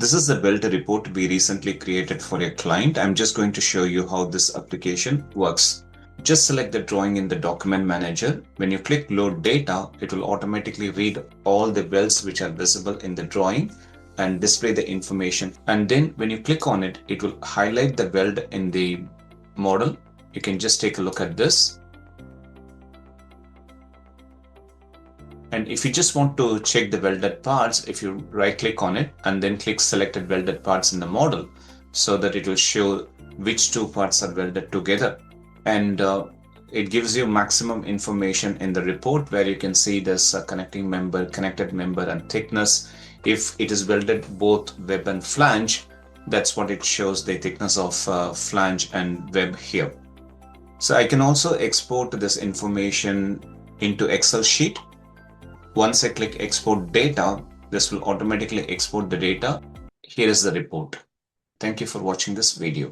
This is the weld report we recently created for a client. I'm just going to show you how this application works. Just select the drawing in the document manager. When you click load data, it will automatically read all the welds which are visible in the drawing and display the information. And then when you click on it, it will highlight the weld in the model. You can just take a look at this. And if you just want to check the welded parts, if you right click on it and then click selected welded parts in the model, so that it will show which two parts are welded together. And it gives you maximum information in the report where you can see this connecting member, connected member and thickness. If it is welded both web and flange, that's what it shows, the thickness of flange and web here. So I can also export this information into Excel sheet. Once I click export data, this will automatically export the data. Here is the report. Thank you for watching this video.